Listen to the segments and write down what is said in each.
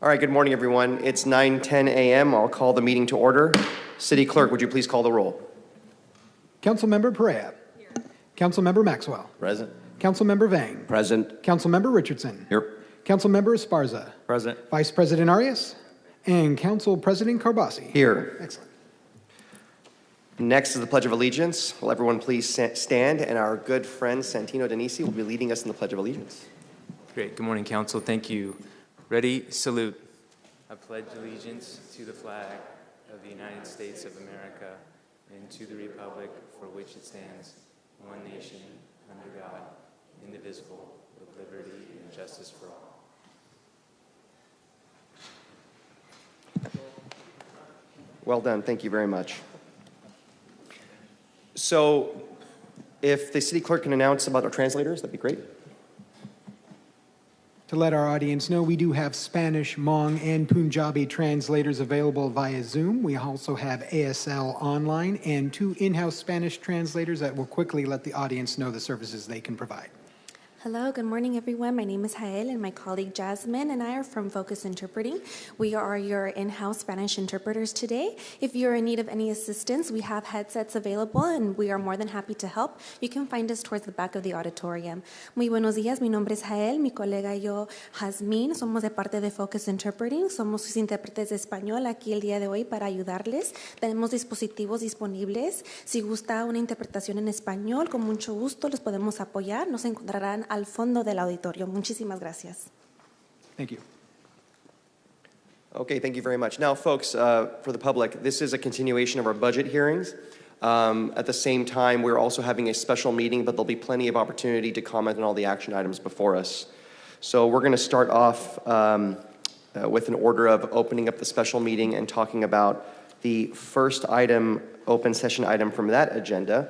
All right, good morning, everyone. It's 9:10 a.m. I'll call the meeting to order. City Clerk, would you please call the roll? Councilmember Perea. Here. Councilmember Maxwell. Present. Councilmember Vang. Present. Councilmember Richardson. Here. Councilmember Esparza. Present. Vice President Arias. And Council President Carbasi. Here. Excellent. Next is the Pledge of Allegiance. Will everyone please stand, and our good friend Santino Denisi will be leading us in the Pledge of Allegiance. Great. Good morning, Council. Thank you. Ready? Salute. I pledge allegiance to the flag of the United States of America and to the republic for which it stands, one nation, under God, indivisible, with liberty and justice for all. Well done. Thank you very much. So if the city clerk can announce about our translators, that'd be great. To let our audience know, we do have Spanish, Hmong, and Punjabi translators available via Zoom. We also have ASL online and 2 in-house Spanish translators that will quickly let the audience know the services they can provide. Hello, good morning, everyone. My name is Jael, and my colleague Jasmine and I are from Focus Interpreting. We are your in-house Spanish interpreters today. If you're in need of any assistance, we have headsets available, and we are more than happy to help. You can find us towards the back of the auditorium. Muy buenos días, mi nombre es Jael, mi colega y yo, Jasmine. Somos de parte de Focus Interpreting. Somos sus intérpretes de español aquí el día de hoy para ayudarles. Tenemos dispositivos disponibles. Si gusta una interpretación en español, con mucho gusto los podemos apoyar. Nos encontrarán al fondo del auditorio. Muchísimas gracias. Thank you. Okay, thank you very much. Now, folks, for the public, this is a continuation of our budget hearings. At the same time, we're also having a special meeting, but there'll be plenty of opportunity to comment on all the action items before us. So we're going to start off with an order of opening up the special meeting and talking about the first item, open session item from that agenda,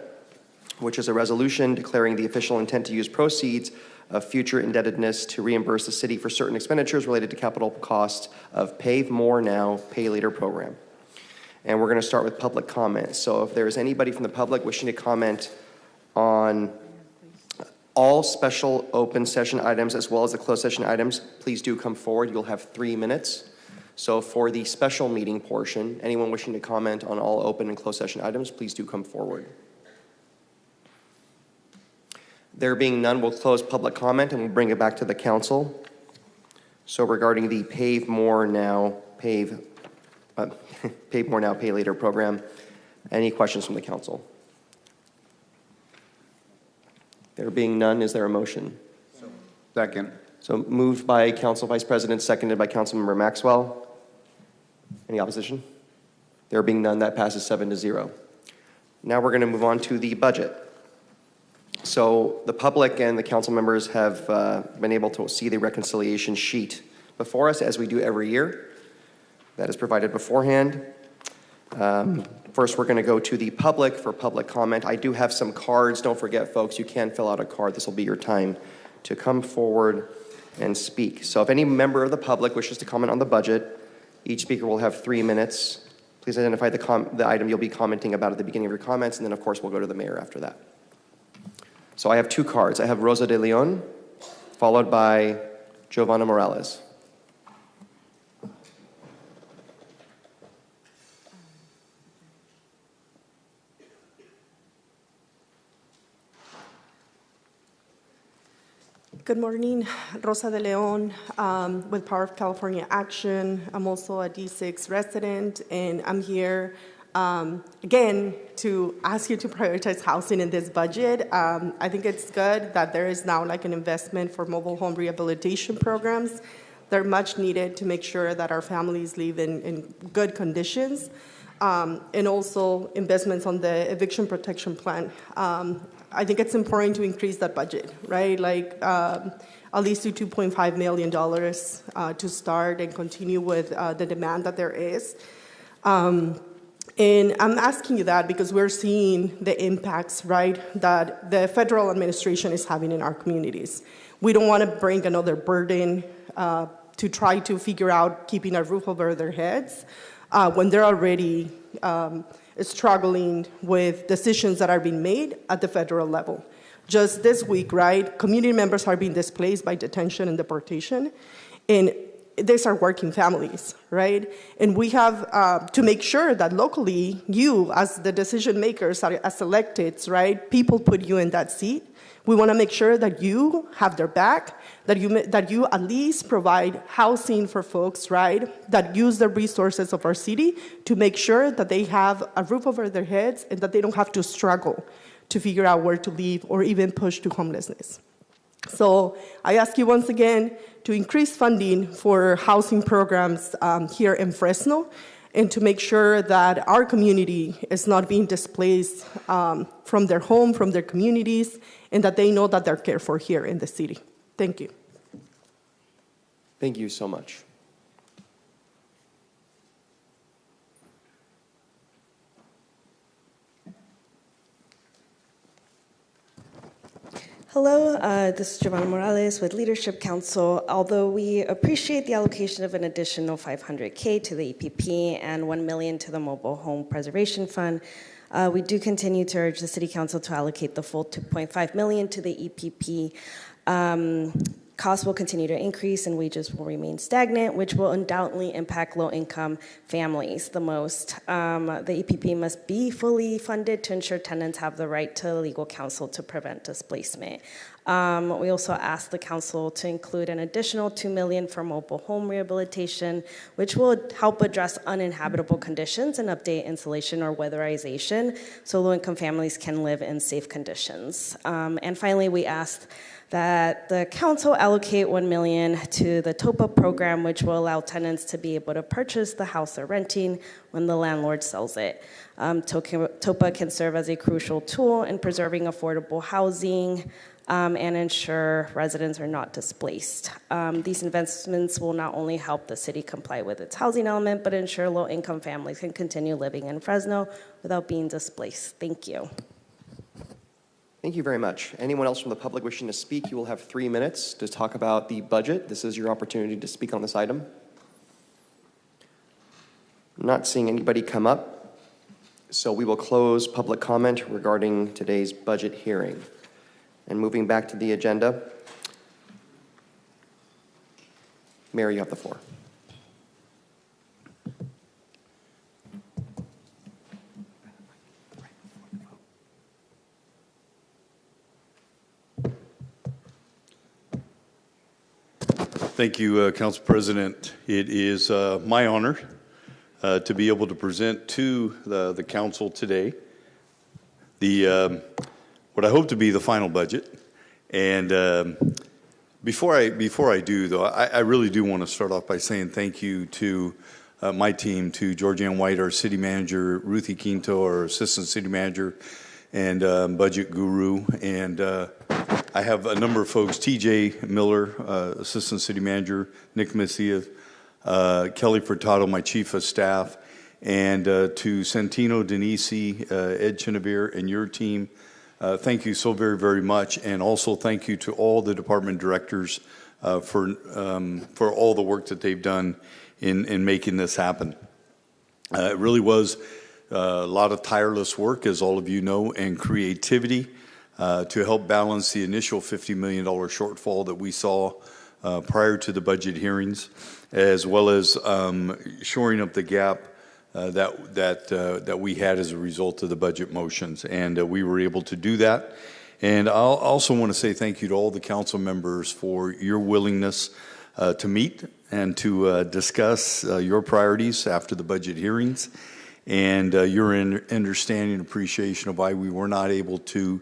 which is a resolution declaring the official intent to use proceeds of future indebtedness to reimburse the city for certain expenditures related to capital costs of Pave More Now, Pay Later program. And we're going to start with public comment. So if there's anybody from the public wishing to comment on all special open session items as well as the closed session items, please do come forward. You'll have 3 minutes. So for the special meeting portion, anyone wishing to comment on all open and closed session items, please do come forward. There being none, we'll close public comment and we'll bring it back to the council. So regarding the Pave More Now, Pay Later program, any questions from the council? There being none, is there a motion? Second. So moved by Council Vice President, seconded by Councilmember Maxwell. Any opposition? There being none, that passes 7-0. Now we're going to move on to the budget. So the public and the council members have been able to see the reconciliation sheet before us, as we do every year. That is provided beforehand. First, we're going to go to the public for public comment. I do have some cards. Don't forget, folks, you can fill out a card. This will be your time to come forward and speak. So if any member of the public wishes to comment on the budget, each speaker will have 3 minutes. Please identify the item you'll be commenting about at the beginning of your comments, and then, of course, we'll go to the mayor after that. So I have 2 cards. I have Rosa de Leon, followed by Giovanna Morales. Good morning, Rosa de Leon with Power of California Action. I'm also a D6 resident, and I'm here again to ask you to prioritize housing in this budget. I think it's good that there is now like an investment for mobile home rehabilitation programs. They're much needed to make sure that our families live in good conditions, and also investments on the eviction protection plan. I think it's important to increase that budget, right? Like at least to $2.5 million to start and continue with the demand that there is. And I'm asking you that because we're seeing the impacts, right, that the federal administration is having in our communities. We don't want to bring another burden to try to figure out keeping a roof over their heads when they're already struggling with decisions that are being made at the federal level. Just this week, right, community members are being displaced by detention and deportation, and these are working families, right? And we have to make sure that locally, you, as the decision makers, as electeds, right, people put you in that seat. We want to make sure that you have their back, that you at least provide housing for folks, right, that use the resources of our city to make sure that they have a roof over their heads and that they don't have to struggle to figure out where to live or even push to homelessness. So I ask you once again to increase funding for housing programs here in Fresno, and to make sure that our community is not being displaced from their home, from their communities, and that they know that they're cared for here in the city. Thank you. Thank you so much. Hello, this is Giovanna Morales with Leadership Council. Although we appreciate the allocation of an additional $500K to the EPP and $1 million to the Mobile Home Preservation Fund, we do continue to urge the City Council to allocate the full $2.5 million to the EPP. Costs will continue to increase and wages will remain stagnant, which will undoubtedly impact low-income families the most. The EPP must be fully funded to ensure tenants have the right to legal counsel to prevent displacement. We also asked the council to include an additional $2 million for mobile home rehabilitation, which will help address uninhabitable conditions and update insulation or weatherization so low-income families can live in safe conditions. And finally, we asked that the council allocate $1 million to the TOPA program, which will allow tenants to be able to purchase the house they're renting when the landlord sells it. TOPA can serve as a crucial tool in preserving affordable housing and ensure residents are not displaced. These investments will not only help the city comply with its housing element, but ensure low-income families can continue living in Fresno without being displaced. Thank you. Thank you very much. Anyone else from the public wishing to speak, you will have 3 minutes to talk about the budget. This is your opportunity to speak on this item. I'm not seeing anybody come up, so we will close public comment regarding today's budget hearing. And moving back to the agenda, Mayor, you have the floor. Thank you, Council President. It is my honor to be able to present to the council today what I hope to be the final budget. And before I do, though, I really do want to start off by saying thank you to my team, to Georgianne White, our city manager, Ruthie Quinto, our assistant city manager, and budget guru, and I have a number of folks, TJ Miller, Assistant City Manager, Nick Messia, Kelly Furtado, my Chief of Staff, and to Santino, Denisi, Ed Chinevere, and your team. Thank you so very, very much. And also thank you to all the department directors for all the work that they've done in making this happen. It really was a lot of tireless work, as all of you know, and creativity. To help balance the initial $50 million shortfall that we saw prior to the budget hearings, as well as shoring up the gap that we had as a result of the budget motions. And we were able to do that. And I'll also want to say thank you to all the council members for your willingness to meet and to discuss your priorities after the budget hearings, and your understanding and appreciation of why we were not able to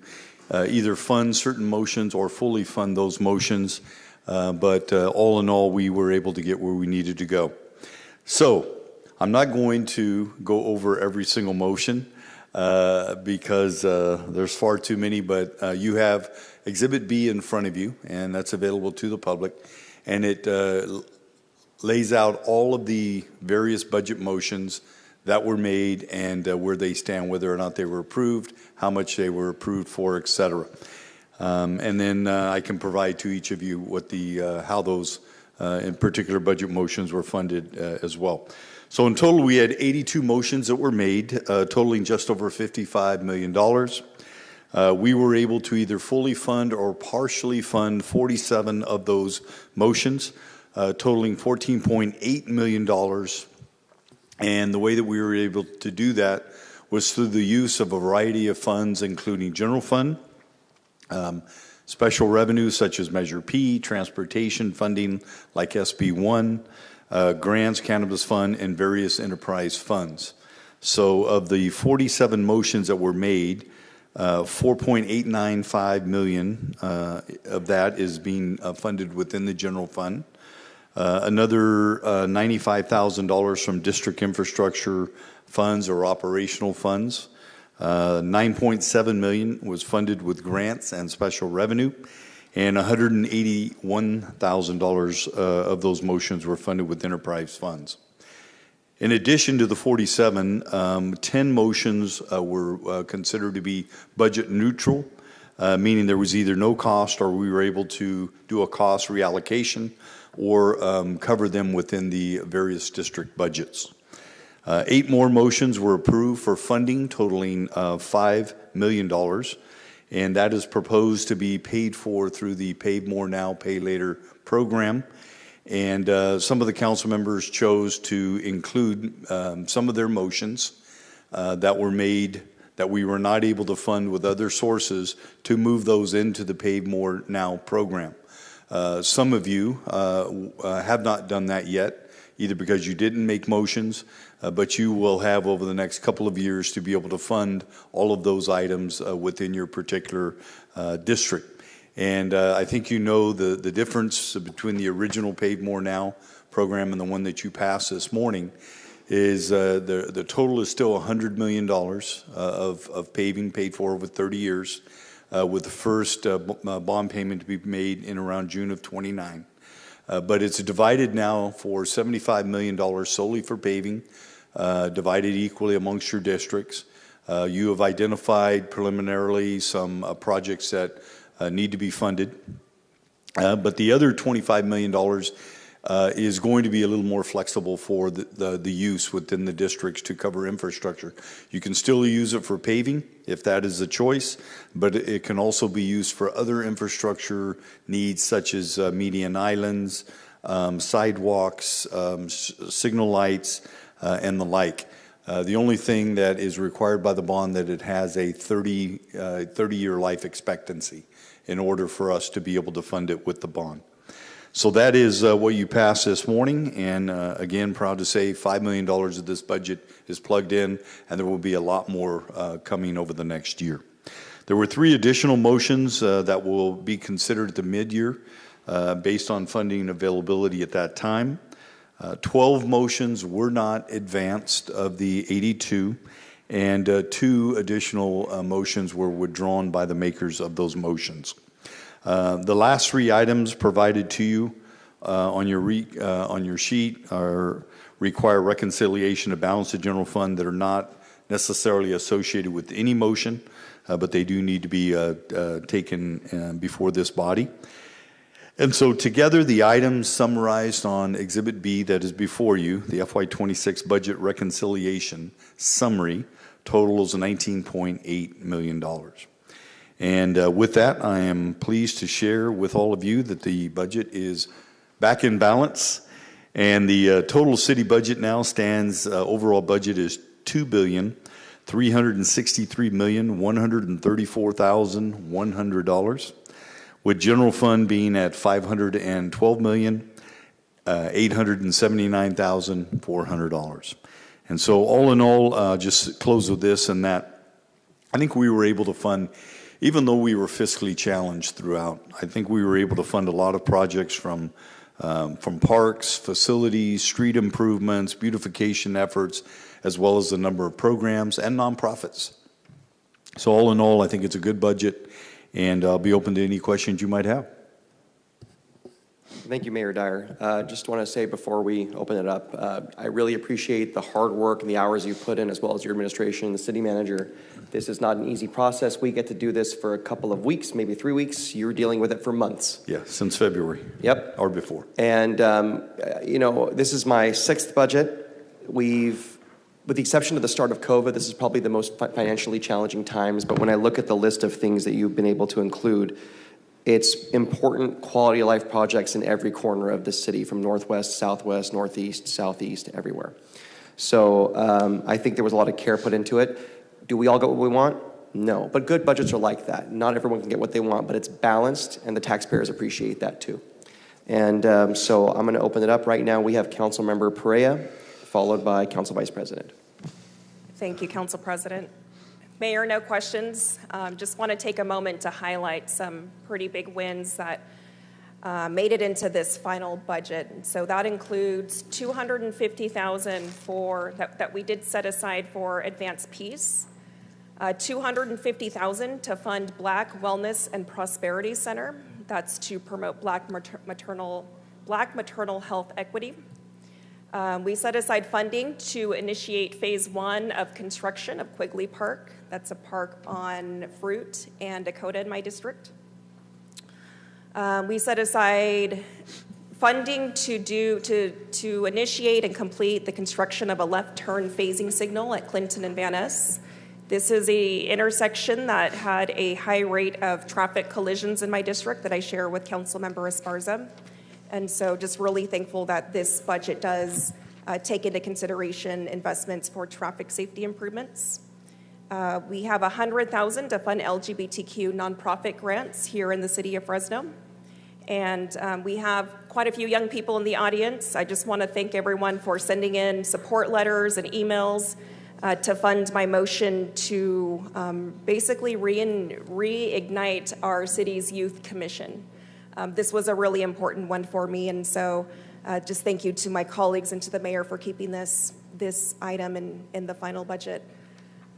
either fund certain motions or fully fund those motions. But all in all, we were able to get where we needed to go. So I'm not going to go over every single motion because there's far too many, but you have Exhibit B in front of you, and that's available to the public. And it lays out all of the various budget motions that were made and where they stand, whether or not they were approved, how much they were approved for, et cetera. And then I can provide to each of you what how those in particular budget motions were funded as well. So in total, we had 82 motions that were made, totaling just over $55 million. We were able to either fully fund or partially fund 47 of those motions, totaling $14.8 million. And the way that we were able to do that was through the use of a variety of funds, including general fund, special revenues such as Measure P, transportation funding like SB1, grants, cannabis fund, and various enterprise funds. So of the 47 motions that were made, $4.895 million of that is being funded within the general fund. Another $95,000 from district infrastructure funds or operational funds. $9.7 million was funded with grants and special revenue, and $181,000 of those motions were funded with enterprise funds. In addition to the 47, 10 motions were considered to be budget neutral, meaning there was either no cost or we were able to do a cost reallocation or cover them within the various district budgets. 8 more motions were approved for funding totaling $5 million, and that is proposed to be paid for through the Pay More Now, Pay Later program. And some of the council members chose to include some of their motions that were made that we were not able to fund with other sources to move those into the Pay More Now program. Some of you have not done that yet, either because you didn't make motions, but you will have over the next couple of years to be able to fund all of those items within your particular district. And I think you know the difference between the original Pay More Now program and the one that you passed this morning is the total is still $100 million of paving paid for over 30 years, with the first bond payment to be made in around June of 29. But it's divided now for $75 million solely for paving, divided equally amongst your districts. You have identified preliminarily some projects that need to be funded. But the other $25 million is going to be a little more flexible for the use within the districts to cover infrastructure. You can still use it for paving if that is the choice, but it can also be used for other infrastructure needs such as median islands, sidewalks, signal lights, and the like. The only thing that is required by the bond that it has a 30-year life expectancy in order for us to be able to fund it with the bond. So that is what you passed this morning, and again, proud to say $5 million of this budget is plugged in, and there will be a lot more coming over the next year. There were 3 additional motions that will be considered at the mid-year based on funding availability at that time. 12 motions were not advanced of the 82, and 2 additional motions were withdrawn by the makers of those motions. The last 3 items provided to you on your sheet require reconciliation of balance of general fund that are not necessarily associated with any motion, but they do need to be taken before this body. And so together, the items summarized on Exhibit B that is before you, the FY26 budget reconciliation summary, totals $19.8 million. And with that, I am pleased to share with all of you that the budget is back in balance, and the total city budget now stands, overall budget is $2,363,134,100, with general fund being at $512,879,400. And so all in all, just close with this and that, I think we were able to fund, even though we were fiscally challenged throughout, I think we were able to fund a lot of projects from parks, facilities, street improvements, beautification efforts, as well as a number of programs and nonprofits. So all in all, I think it's a good budget, and I'll be open to any questions you might have. Thank you, Mayor Dyer. Just want to say before we open it up, I really appreciate the hard work and the hours you put in, as well as your administration and the city manager. This is not an easy process. We get to do this for a couple of weeks, maybe 3 weeks. You're dealing with it for months. Yeah, since February. Yep. Or before. And, you know, this is my 6th budget. With the exception of the start of COVID, this is probably the most financially challenging times. But when I look at the list of things that you've been able to include, it's important quality of life projects in every corner of the city, from northwest, southwest, northeast, southeast, everywhere. So I think there was a lot of care put into it. Do we all get what we want? No, but good budgets are like that. Not everyone can get what they want, but it's balanced, and the taxpayers appreciate that too. And so I'm going to open it up right now. We have Councilmember Perea, followed by Council Vice President. Thank you, Council President. Mayor, no questions. Just want to take a moment to highlight some pretty big wins that made it into this final budget. So that includes $250,000 that we did set aside for Advanced Peace, $250,000 to fund Black Wellness and Prosperity Center. That's to promote Black maternal health equity. We set aside funding to initiate phase 1 of construction of Quigley Park. That's a park on Fruit and Dakota in my district. We set aside funding to initiate and complete the construction of a left turn phasing signal at Clinton and Van Ness. This is an intersection that had a high rate of traffic collisions in my district that I share with Councilmember Esparza. And so just really thankful that this budget does take into consideration investments for traffic safety improvements. We have $100,000 to fund LGBTQ nonprofit grants here in the city of Fresno. And we have quite a few young people in the audience. I just want to thank everyone for sending in support letters and emails to fund my motion to basically reignite our city's youth commission. This was a really important one for me, and so just thank you to my colleagues and to the mayor for keeping this item in the final budget.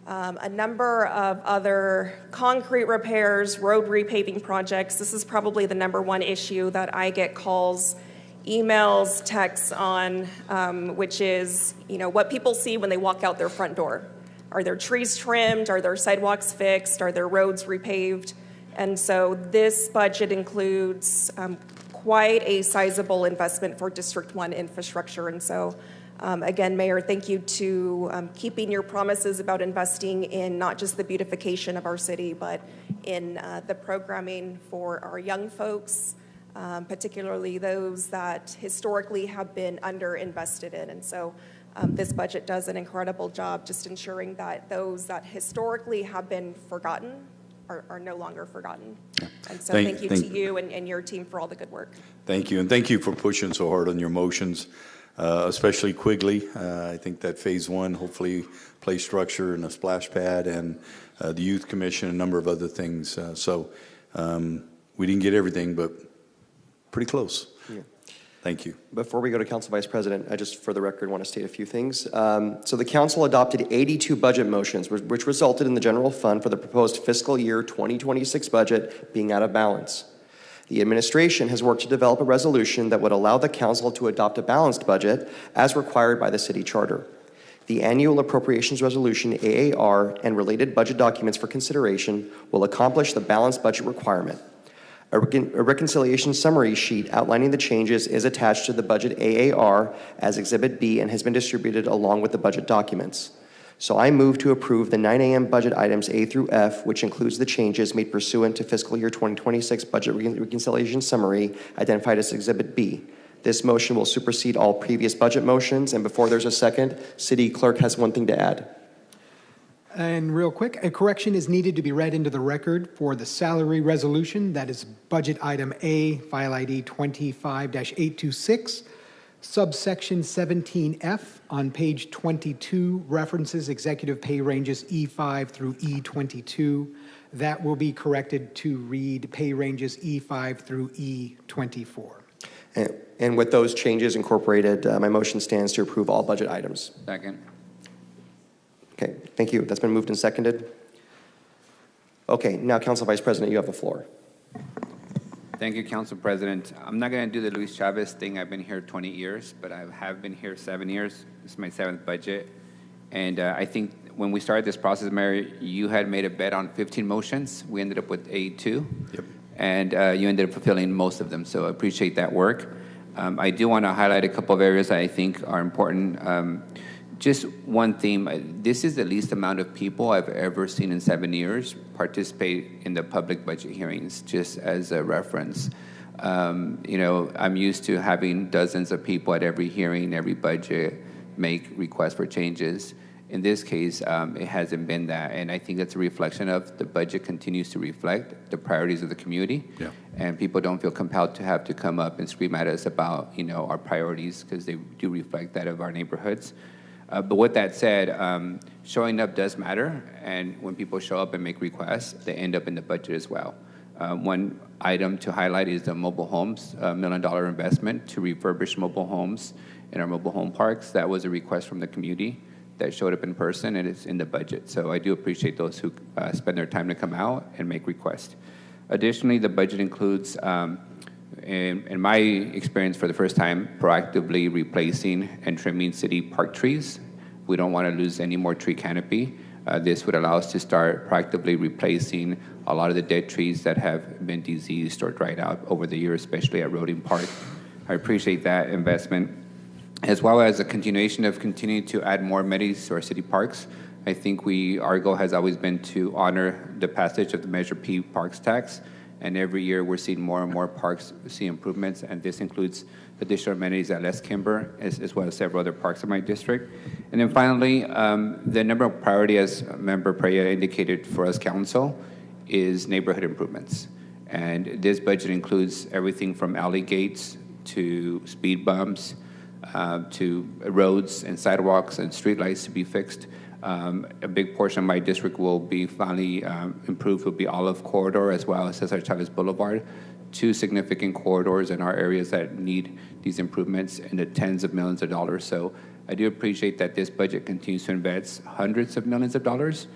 A number of other concrete repairs, road repaving projects. This is probably the number one issue that I get calls, emails, texts on, which is, what people see when they walk out their front door. Are there trees trimmed? Are there sidewalks fixed? Are there roads repaved? And so this budget includes quite a sizable investment for District 1 infrastructure. And so, again, Mayor, thank you to keeping your promises about investing in not just the beautification of our city, but in the programming for our young folks, particularly those that historically have been underinvested in. And so this budget does an incredible job just ensuring that those that historically have been forgotten are no longer forgotten. And so thank you to you and your team for all the good work. Thank you, and thank you for pushing so hard on your motions, especially Quigley. I think that phase 1, hopefully play structure and a splash pad and the youth commission, a number of other things. So we didn't get everything, but pretty close. Yeah. Thank you. Before we go to Council Vice President, I just, for the record, want to state a few things. So the council adopted 82 budget motions, which resulted in the general fund for the proposed fiscal year 2026 budget being out of balance. The administration has worked to develop a resolution that would allow the council to adopt a balanced budget as required by the city charter. The annual appropriations resolution, AAR, and related budget documents for consideration will accomplish the balanced budget requirement. A reconciliation summary sheet outlining the changes is attached to the budget AAR as Exhibit B and has been distributed along with the budget documents. So I move to approve the 9 a.m. budget items A through F, which includes the changes made pursuant to fiscal year 2026 budget reconciliation summary identified as Exhibit B. This motion will supersede all previous budget motions, and before there's a second, City Clerk has one thing to add. And real quick, a correction is needed to be read into the record for the salary resolution. That is budget item A, file ID 25-826, subsection 17F on page 22 references executive pay ranges E5 through E22. That will be corrected to read pay ranges E5 through E24. And with those changes incorporated, my motion stands to approve all budget items. Second. Okay, thank you. That's been moved and seconded. Okay, now Council Vice President, you have the floor. Thank you, Council President. I'm not going to do the Luis Chavez thing. I've been here 20 years, but I have been here 7 years. This is my 7th budget. And I think when we started this process, Mayor, you had made a bet on 15 motions. We ended up with 82. Yep. And you ended up fulfilling most of them, so I appreciate that work. I do want to highlight a couple of areas that I think are important. Just one theme, this is the least amount of people I've ever seen in 7 years participate in the public budget hearings, just as a reference. I'm used to having dozens of people at every hearing, every budget, make requests for changes. In this case, it hasn't been that, and I think that's a reflection of the budget continues to reflect the priorities of the community, and people don't feel compelled to have to come up and scream at us about, our priorities, because they do reflect that of our neighborhoods. But with that said, showing up does matter, and when people show up and make requests, they end up in the budget as well. One item to highlight is the mobile homes, $1 million investment to refurbish mobile homes in our mobile home parks. That was a request from the community that showed up in person, and it's in the budget. So I do appreciate those who spend their time to come out and make requests. Additionally, the budget includes, in my experience for the first time, proactively replacing and trimming city park trees. We don't want to lose any more tree canopy. This would allow us to start proactively replacing a lot of the dead trees that have been diseased or dried out over the years, especially at Roding Park. I appreciate that investment, as well as a continuation of continuing to add more amenities to our city parks. I think our goal has always been to honor the passage of the Measure P Parks tax, and every year we're seeing more and more parks see improvements, and this includes additional amenities at Les Kimber, as well as several other parks in my district. And then finally, the number of priority, as Member Perea indicated for us council, is neighborhood improvements. And this budget includes everything from alley gates to speed bumps, to roads and sidewalks and streetlights to be fixed. A big portion of my district will be finally improved, will be Olive Corridor as well as Cesar Chavez Boulevard. Two significant corridors in our areas that need these improvements in the tens of millions of dollars. So I do appreciate that this budget continues to invest hundreds of millions of dollars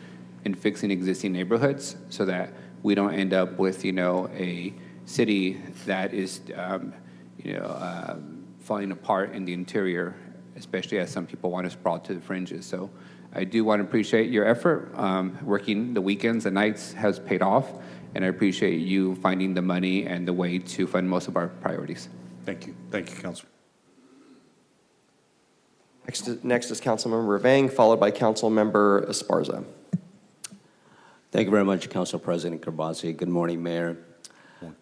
in fixing existing neighborhoods so that we don't end up with, a city that is, falling apart in the interior, especially as some people want to sprawl to the fringes. So I do want to appreciate your effort. Working the weekends and nights has paid off, and I appreciate you finding the money and the way to fund most of our priorities. Thank you. Thank you, Councilman. Next is Councilmember Vang, followed by Councilmember Esparza. Thank you very much, Council President Karbasi. Good morning, Mayor.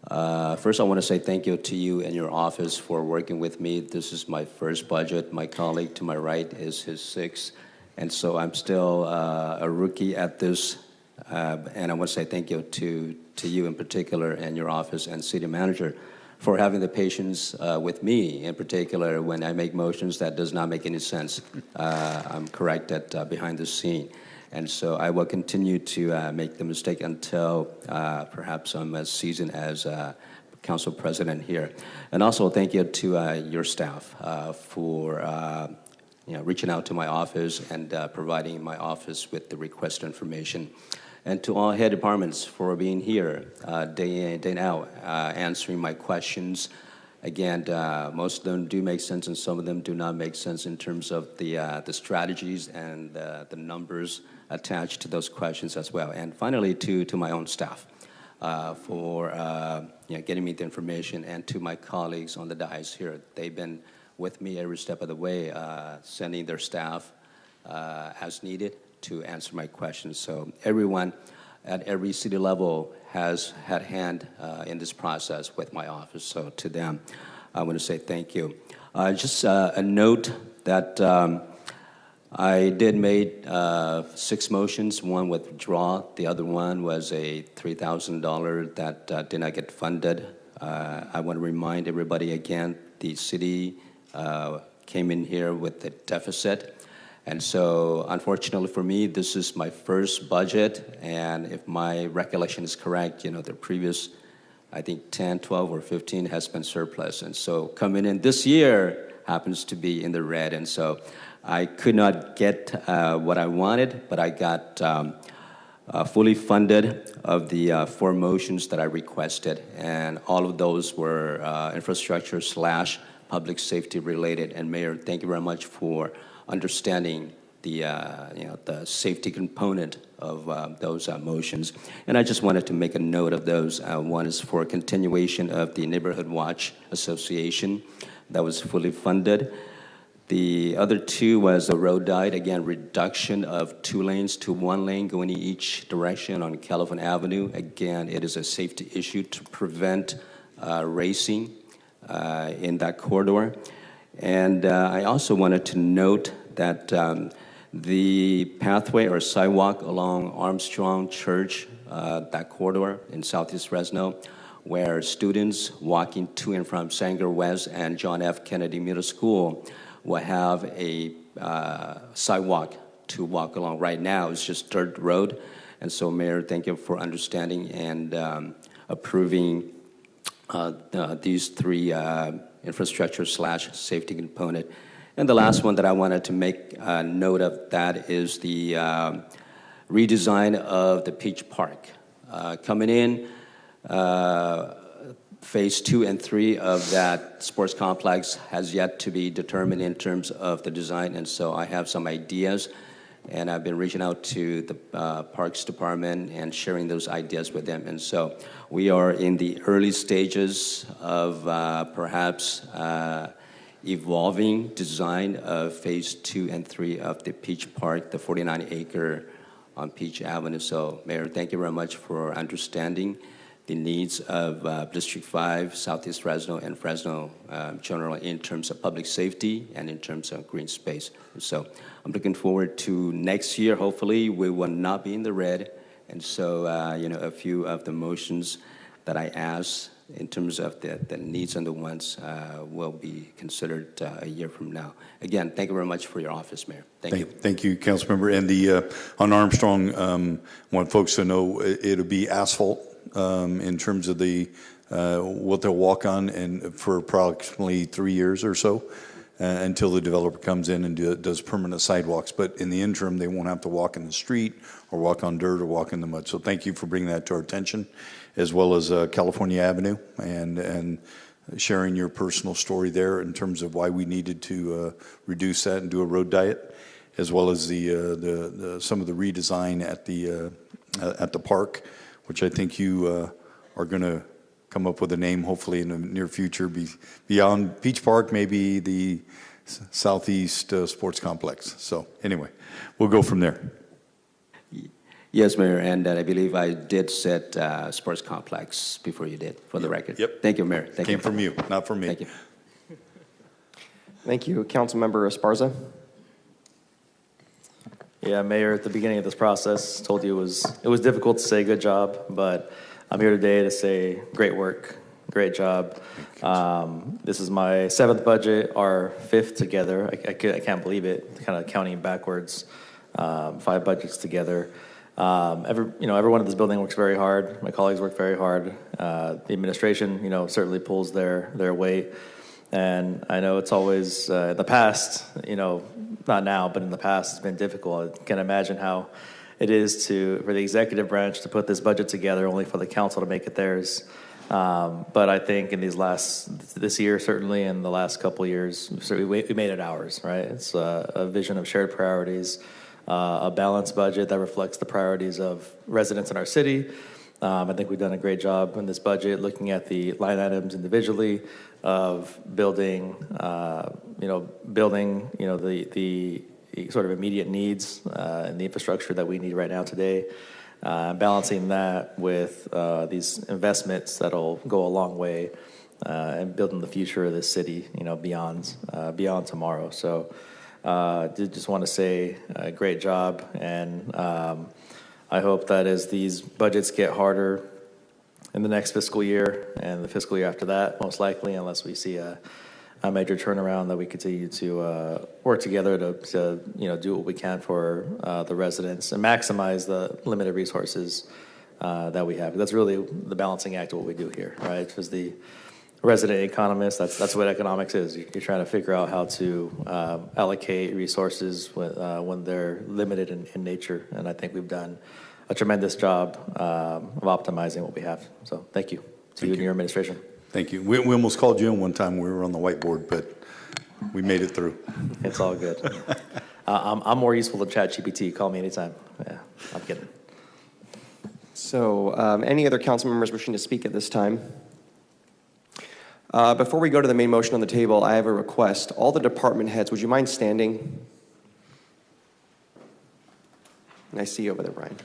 First, I want to say thank you to you and your office for working with me. This is my first budget. My colleague to my right is his sixth, and so I'm still a rookie at this. And I want to say thank you to you in particular and your office and city manager for having the patience with me in particular when I make motions that does not make any sense. I'm correct at behind the scene. And so I will continue to make the mistake until perhaps I'm as seasoned as Council President here. And also thank you to your staff for reaching out to my office and providing my office with the request information. And to all head departments for being here day in, day out, answering my questions. Again, most of them do make sense and some of them do not make sense in terms of the strategies and the numbers attached to those questions as well. And finally, to my own staff for getting me the information, and to my colleagues on the dais here. They've been with me every step of the way, sending their staff as needed to answer my questions. So everyone at every city level has had hand in this process with my office. So to them, I want to say thank you. Just a note that I did make 6 motions, one withdraw, the other one was a $3,000 that did not get funded. I want to remind everybody again, the city came in here with a deficit. And so, unfortunately for me, this is my first budget, and if my recollection is correct, the previous, I think 10, 12, or 15 has been surplus. And so coming in this year happens to be in the red, and so I could not get what I wanted, but I got fully funded of the 4 motions that I requested, and all of those were infrastructure / public safety related. And Mayor, thank you very much for understanding the safety component of those motions. And I just wanted to make a note of those. One is for a continuation of the Neighborhood Watch Association that was fully funded. The other 2 was a road diet, again, reduction of 2 lanes to 1 lane going in each direction on California Avenue. Again, it is a safety issue to prevent racing in that corridor. And I also wanted to note that the pathway or sidewalk along Armstrong Church, that corridor in Southeast Fresno, where students walking to and from Sanger West and John F. Kennedy Middle School will have a sidewalk to walk along. Right now, it's just dirt road. And so, Mayor, thank you for understanding and approving these three infrastructure/safety component. And the last one that I wanted to make note of that is the redesign of the Peach Park. Coming in, phase 2 and 3 of that sports complex has yet to be determined in terms of the design, and so I have some ideas, and I've been reaching out to the Parks Department and sharing those ideas with them. And so we are in the early stages of perhaps evolving design of phase 2 and 3 of the Peach Park, the 49-acre on Peach Avenue. So, Mayor, thank you very much for understanding the needs of District 5, Southeast Fresno, and Fresno generally in terms of public safety and in terms of green space. So I'm looking forward to next year. Hopefully, we will not be in the red. And so, a few of the motions that I asked in terms of the needs and the wants will be considered a year from now. Again, thank you very much for your office, Mayor. Thank you. Thank you, Councilmember. And on Armstrong, want folks to know it'll be asphalt in terms of what they'll walk on, and for approximately 3 years or so until the developer comes in and does permanent sidewalks. But in the interim, they won't have to walk in the street or walk on dirt or walk in the mud. So thank you for bringing that to our attention, as well as California Avenue and sharing your personal story there in terms of why we needed to reduce that and do a road diet, as well as some of the redesign at the park, which I think you are going to come up with a name hopefully in the near future beyond Peach Park, maybe the Southeast Sports Complex. So anyway, we'll go from there. Yes, Mayor, and I believe I did set sports complex before you did, for the record. Yep. Thank you, Mayor. Thank you. Came from you, not from me. Thank you. Thank you. Councilmember Esparza. Yeah, Mayor, at the beginning of this process, told you it was difficult to say good job, but I'm here today to say great work, great job. This is my 7th budget, our 5th together. I can't believe it, kind of counting backwards, 5 budgets together. Everyone in this building works very hard. My colleagues work very hard. The administration, certainly pulls their weight. And I know it's always, in the past, not now, but in the past, it's been difficult. I can imagine how it is for the executive branch to put this budget together, only for the council to make it theirs. But I think in this year, certainly, in the last couple of years, we made it ours, right? It's a vision of shared priorities, a balanced budget that reflects the priorities of residents in our city. I think we've done a great job in this budget, looking at the line items individually, of building the sort of immediate needs and the infrastructure that we need right now today, balancing that with these investments that'll go a long way and building the future of this city, beyond tomorrow. So, did just want to say great job, and I hope that as these budgets get harder in the next fiscal year and the fiscal year after that, most likely, unless we see a major turnaround, that we continue to work together to do what we can for the residents and maximize the limited resources that we have. That's really the balancing act of what we do here, right? Because the resident economist, that's what economics is. You're trying to figure out how to allocate resources when they're limited in nature, and I think we've done a tremendous job of optimizing what we have. So thank you to you and your administration. Thank you. We almost called you in one time. We were on the whiteboard, but we made it through. It's all good. I'm more useful than ChatGPT. Call me anytime. Yeah, I'm kidding. So any other council members wishing to speak at this time? Before we go to the main motion on the table, I have a request. All the department heads, would you mind standing? And I see you over there, Brian.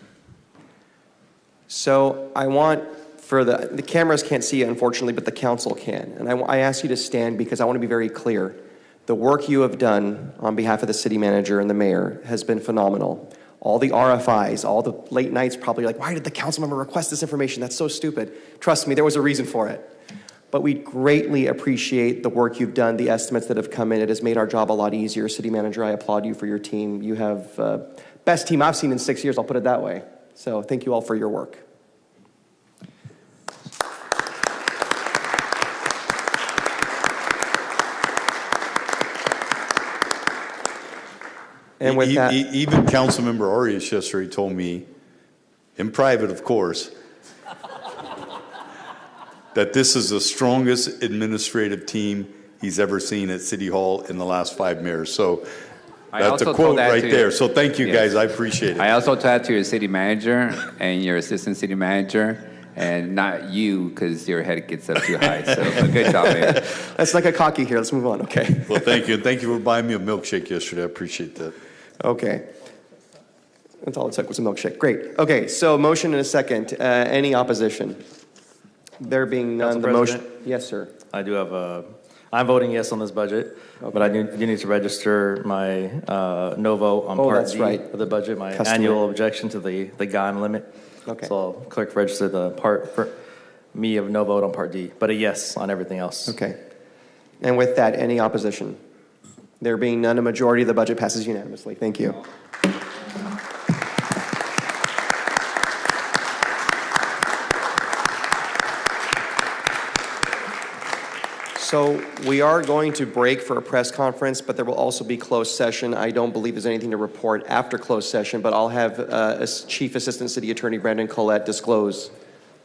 So I want, for the cameras can't see you, unfortunately, but the council can. And I ask you to stand because I want to be very clear. The work you have done on behalf of the city manager and the mayor has been phenomenal. All the RFIs, all the late nights, probably like, why did the council member request this information? That's so stupid. Trust me, there was a reason for it. but we greatly appreciate the work you've done, the estimates that have come in. It has made our job a lot easier. City Manager, I applaud you for your team. You have best team I've seen in 6 years, I'll put it that way. So thank you all for your work. And with that, even Councilmember Arias yesterday told me, in private, of course, that this is the strongest administrative team he's ever seen at City Hall in the last 5 years. So that's a quote right there. So thank you, guys. I appreciate it. I also told that to your city manager and your assistant city manager, and not you, because your head gets up too high. So good job, man. That's like a cocky here. Let's move on. Okay. Well, thank you. Thank you for buying me a milkshake yesterday. I appreciate that. Okay. That's all it took was a milkshake. Great. Okay, so motion and a second. Any opposition? There being none, Council the motion. President? Yes, sir. I do have I'm voting yes on this budget, but I do need to register my no vote on Part that's D right. of the budget, my Customary. annual objection to the GON limit. Okay. So I'll clerk register the part for me of no vote on Part D, but a yes on everything else. Okay. And with that, any opposition? There being none, a majority of the budget passes unanimously. Thank you. So we are going to break for a press conference, but there will also be closed session. I don't believe there's anything to report after closed session, but I'll have Chief Assistant City Attorney Brandon Collette disclose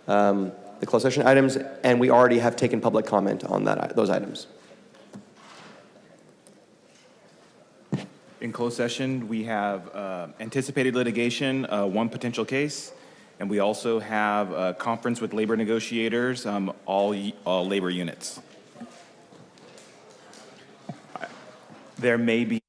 the closed session items, and we already have taken public comment on those items. In closed session, we have anticipated litigation, one potential case, and we also have a conference with labor negotiators, all labor units. There may be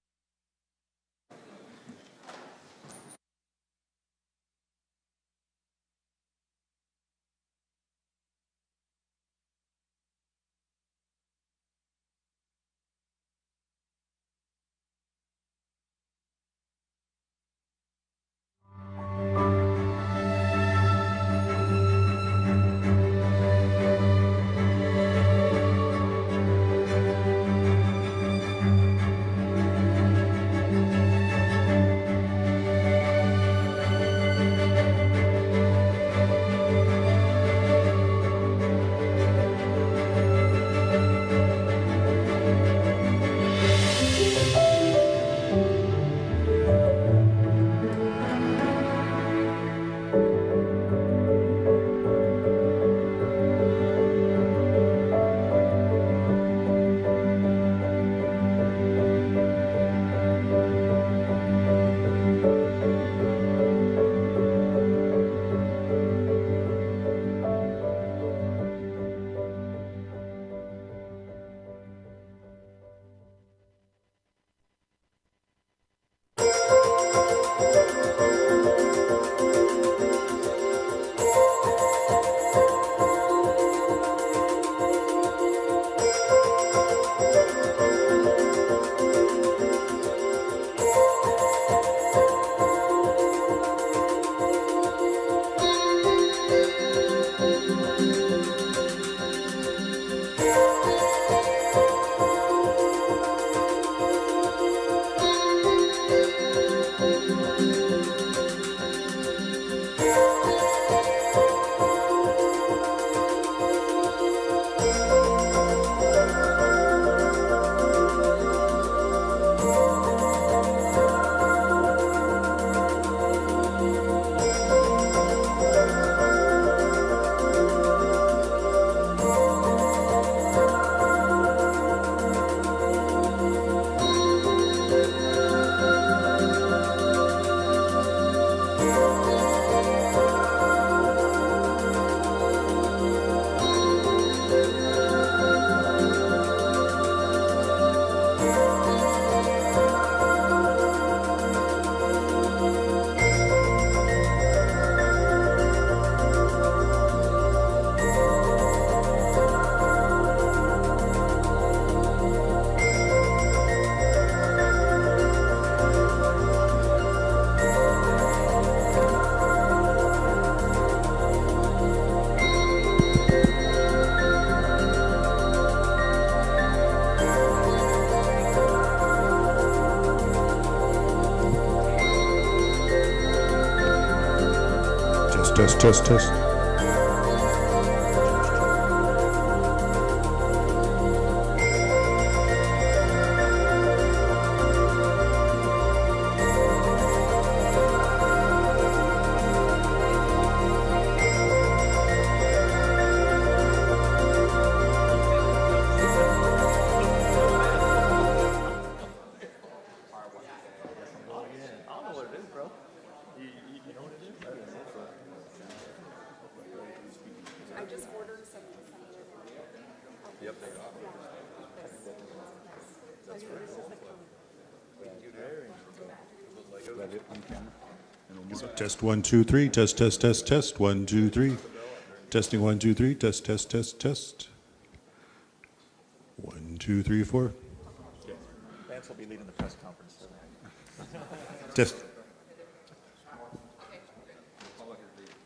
test, test, test. Test 1, 2, 3. Test, test, test, test. 1, 2, 3. Testing 1, 2, 3. Test, test, test, test. 1, 2, 3, 4. Vance will be leading the press conference. Test.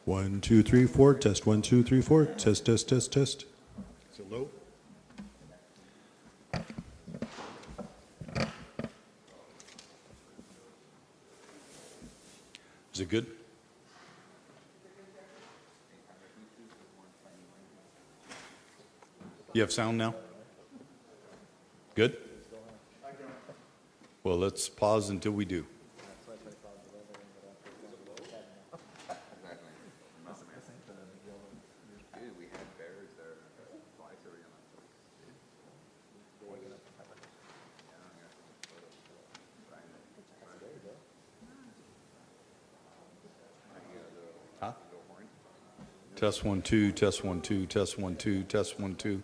1, 2, 3, 4. Test 1, 2, 3, 4. Test, test, test, test. Is it low? Is it good? You have sound now? Good? Well, let's pause until we do. Huh? Test 1, 2, test 1, 2, test 1, 2, test 1, 2.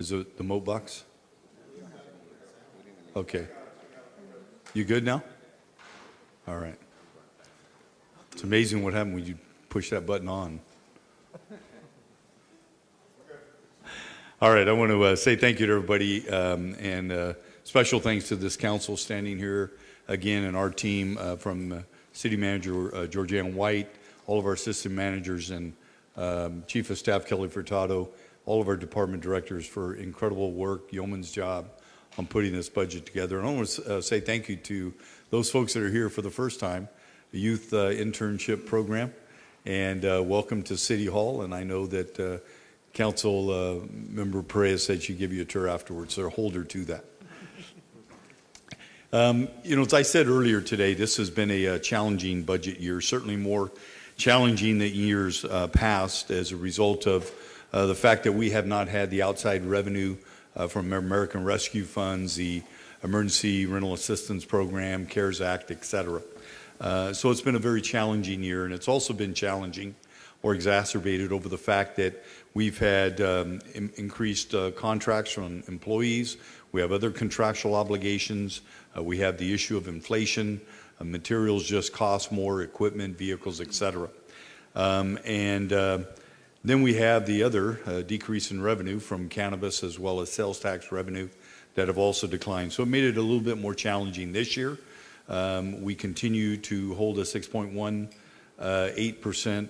Is it the moat box? Okay. You good now? All right. It's amazing what happened when you push that button on. All right, I want to say thank you to everybody, and special thanks to this council standing here again, and our team from City Manager Georgianne White, all of our assistant managers, and Chief of Staff Kelly Furtado, all of our department directors for incredible work, yeoman's job on putting this budget together. And I want to say thank you to those folks that are here for the first time, the youth internship program, and welcome to City Hall. And I know that Council Member Perez said she'd give you a tour afterwards, so hold her to that. You know, as I said earlier today, this has been a challenging budget year, certainly more challenging than years past as a result of the fact that we have not had the outside revenue from American Rescue Funds, the Emergency Rental Assistance Program, CARES Act, et cetera. So it's been a very challenging year, and it's also been challenging or exacerbated over the fact that we've had increased contracts from employees. We have other contractual obligations. We have the issue of inflation. Materials just cost more, equipment, vehicles, et cetera. Then we have the other decrease in revenue from cannabis as well as sales tax revenue that have also declined. So it made it a little bit more challenging this year. We continue to hold a 6.18%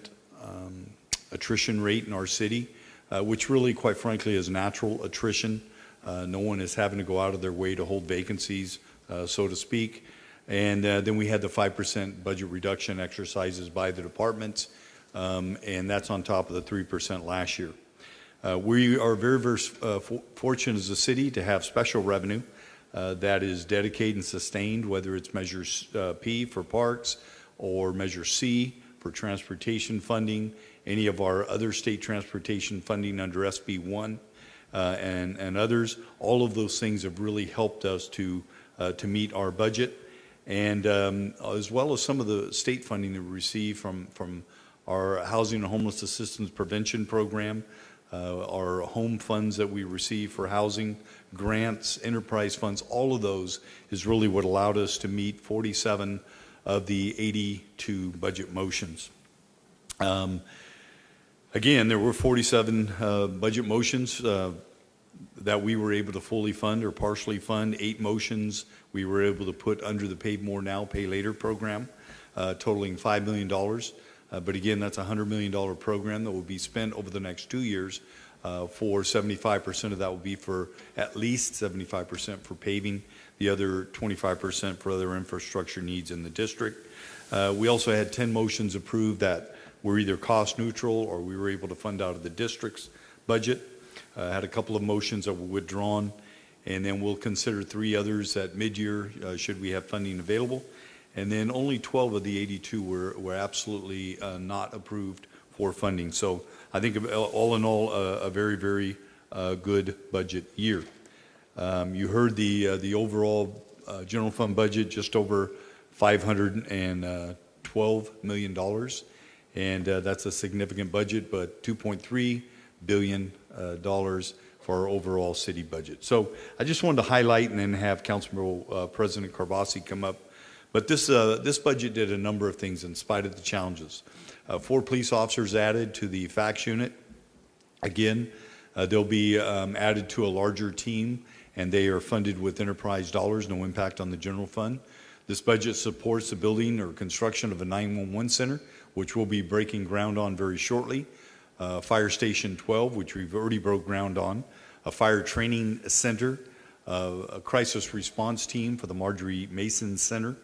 attrition rate in our city, which really, quite frankly, is natural attrition. No one is having to go out of their way to hold vacancies, so to speak. And then we had the 5% budget reduction exercises by the departments, and that's on top of the 3% last year. We are very, very fortunate as a city to have special revenue that is dedicated and sustained, whether it's Measure P for parks or Measure C for transportation funding, any of our other state transportation funding under SB 1 and others. All of those things have really helped us to meet our budget, and as well as some of the state funding that we receive from our Housing and Homeless Assistance Prevention Program, our home funds that we receive for housing, grants, enterprise funds. All of those is really what allowed us to meet 47 of the 82 budget motions. Again, there were 47 budget motions that we were able to fully fund or partially fund. 8 motions we were able to put under the Pay More Now, Pay Later program, totaling $5 million. But again, that's a $100 million program that will be spent over the next 2 years. For 75% of that will be for at least 75% for paving, the other 25% for other infrastructure needs in the district. We also had 10 motions approved that were either cost neutral or we were able to fund out of the district's budget. Had a couple of motions that were withdrawn, and then we'll consider 3 others at mid-year should we have funding available. And then only 12 of the 82 were absolutely not approved for funding. So I think all in all, a very, very good budget year. You heard the overall general fund budget, just over $512 million, and that's a significant budget, but $2.3 billion for our overall city budget. So I just wanted to highlight and then have Councilman President Carbasi come up. But this budget did a number of things in spite of the challenges. 4 police officers added to the FACS unit. Again, they'll be added to a larger team, and they are funded with enterprise dollars, no impact on the general fund. This budget supports the building or construction of a 911 center, which we'll be breaking ground on very shortly. Fire Station 12, which we've already broke ground on. A fire training center, a crisis response team for the Marjorie Mason Center.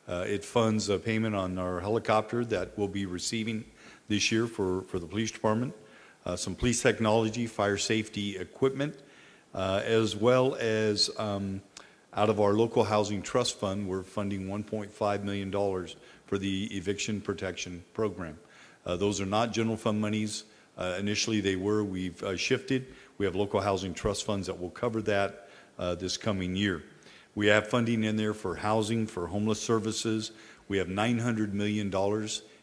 It funds a payment on our helicopter that we'll be receiving this year for the police department. Some police technology, fire safety equipment, as well as out of our local housing trust fund, we're funding $1.5 million for the eviction protection program. Those are not general fund monies. Initially they were. We've shifted. We have local housing trust funds that will cover that this coming year. We have funding in there for housing, for homeless services. We have $900 million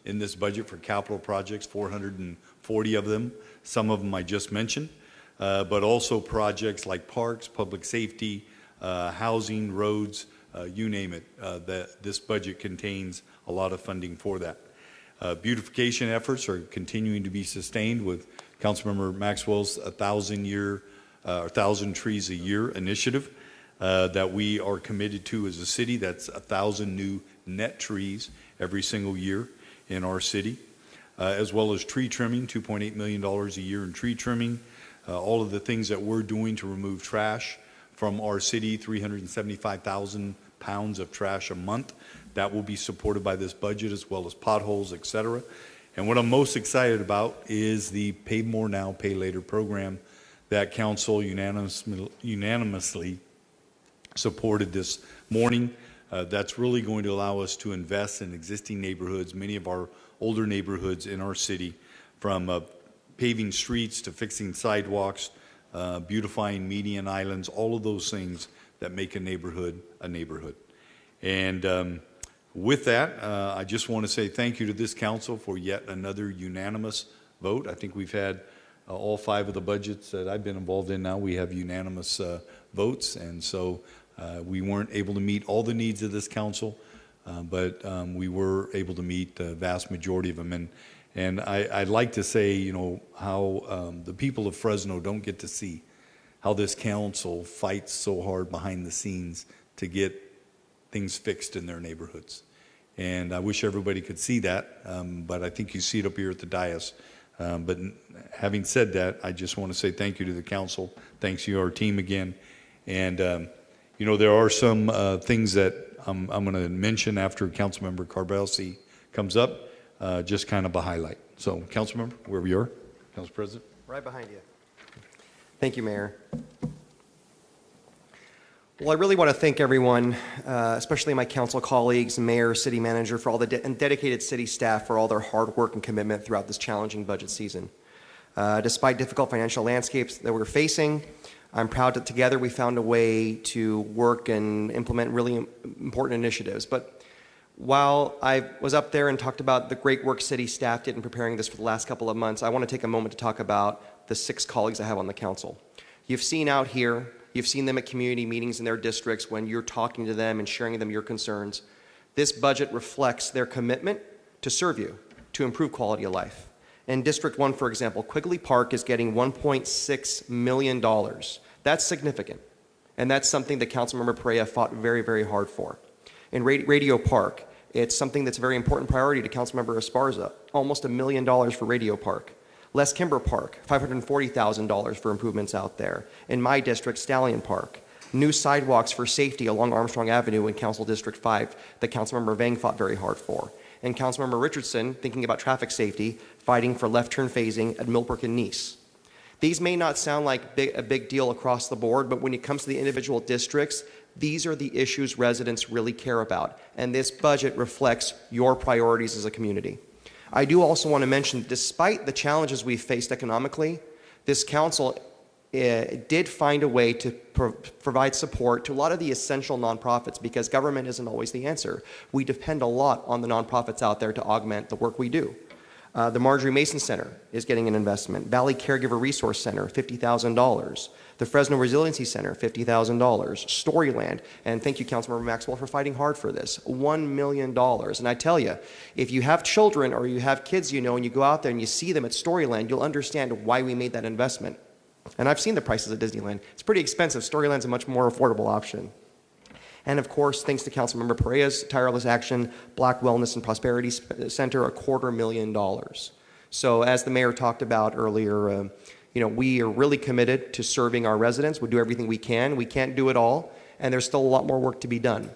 in this budget for capital projects, 440 of them. Some of them I just mentioned, but also projects like parks, public safety, housing, roads, you name it. This budget contains a lot of funding for that. Beautification efforts are continuing to be sustained with Councilmember Maxwell's 1,000 trees a year initiative that we are committed to as a city. That's 1,000 new net trees every single year in our city, as well as tree trimming, $2.8 million a year in tree trimming. All of the things that we're doing to remove trash from our city, 375,000 pounds of trash a month. That will be supported by this budget, as well as potholes, et cetera. And what I'm most excited about is the Pay More Now, Pay Later program that council unanimously supported this morning. That's really going to allow us to invest in existing neighborhoods, many of our older neighborhoods in our city, from paving streets to fixing sidewalks, beautifying median islands, all of those things that make a neighborhood a neighborhood. And with that, I just want to say thank you to this council for yet another unanimous vote. I think we've had all 5 of the budgets that I've been involved in now, we have unanimous votes. And so we weren't able to meet all the needs of this council, but we were able to meet the vast majority of them. And I'd like to say, you know, how the people of Fresno don't get to see how this council fights so hard behind the scenes to get things fixed in their neighborhoods. And I wish everybody could see that, but I think you see it up here at the dais. But having said that, I just want to say thank you to the council. Thanks to our team again. And, you know, there are some things that I'm going to mention after Councilmember Carbasi comes up, just kind of a highlight. So, Councilmember, wherever you are, Council President. Right behind you. Thank you, Mayor. Well, I really want to thank everyone, especially my council colleagues, mayor, city manager, for all the and dedicated city staff for all their hard work and commitment throughout this challenging budget season. Despite difficult financial landscapes that we're facing, I'm proud that together we found a way to work and implement really important initiatives. But while I was up there and talked about the great work city staff did in preparing this for the last couple of months, I want to take a moment to talk about the 6 colleagues I have on the council. You've seen out here, you've seen them at community meetings in their districts when you're talking to them and sharing with them your concerns. This budget reflects their commitment to serve you, to improve quality of life. In District 1, for example, Quigley Park is getting $1.6 million. That's significant. And that's something that Councilmember Perea fought very, very hard for. In Radio Park, it's something that's a very important priority to Councilmember Esparza, almost $1 million for Radio Park. Les Kimber Park, $540,000 for improvements out there. In my district, Stallion Park, new sidewalks for safety along Armstrong Avenue in Council District 5 that Councilmember Vang fought very hard for. and Councilmember Richardson thinking about traffic safety, fighting for left turn phasing at Millbrook and Nice. These may not sound like a big deal across the board, but when it comes to the individual districts, these are the issues residents really care about, and this budget reflects your priorities as a community. I do also want to mention, despite the challenges we've faced economically, this council did find a way to provide support to a lot of the essential nonprofits, because government isn't always the answer. We depend a lot on the nonprofits out there to augment the work we do. The Marjorie Mason Center is getting an investment. Valley Caregiver Resource Center, $50,000. The Fresno Resiliency Center, $50,000. Storyland, and thank you, Councilmember Maxwell, for fighting hard for this, $1 million. And I tell you, if you have children or you have kids, and you go out there and you see them at Storyland, you'll understand why we made that investment. And I've seen the prices at Disneyland. It's pretty expensive. Storyland's a much more affordable option. And of course, thanks to Councilmember Perea's tireless action, Black Wellness and Prosperity Center, $250,000. So as the mayor talked about earlier, we are really committed to serving our residents. We'll do everything we can. We can't do it all, and there's still a lot more work to be done.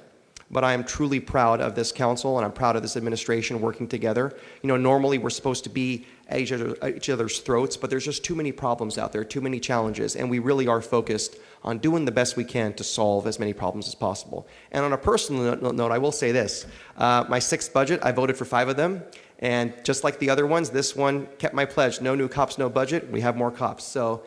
But I am truly proud of this council, and I'm proud of this administration working together. Normally we're supposed to be at each other's throats, but there's just too many problems out there, too many challenges, and we really are focused on doing the best we can to solve as many problems as possible. And on a personal note, I will say this. My 6th budget, I voted for 5 of them, and just like the other ones, this one kept my pledge. No new cops, no budget. We have more cops. So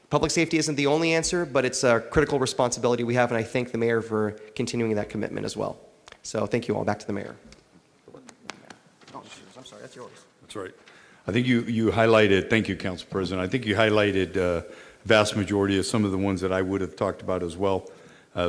public safety isn't the only answer, but it's a critical responsibility we have, and I thank the mayor for continuing that commitment as well. So thank you all. Back to the mayor. Oh, I'm sorry, that's yours. That's right. I think you highlighted, thank you, Council President. I think you highlighted vast majority of some of the ones that I would have talked about as well.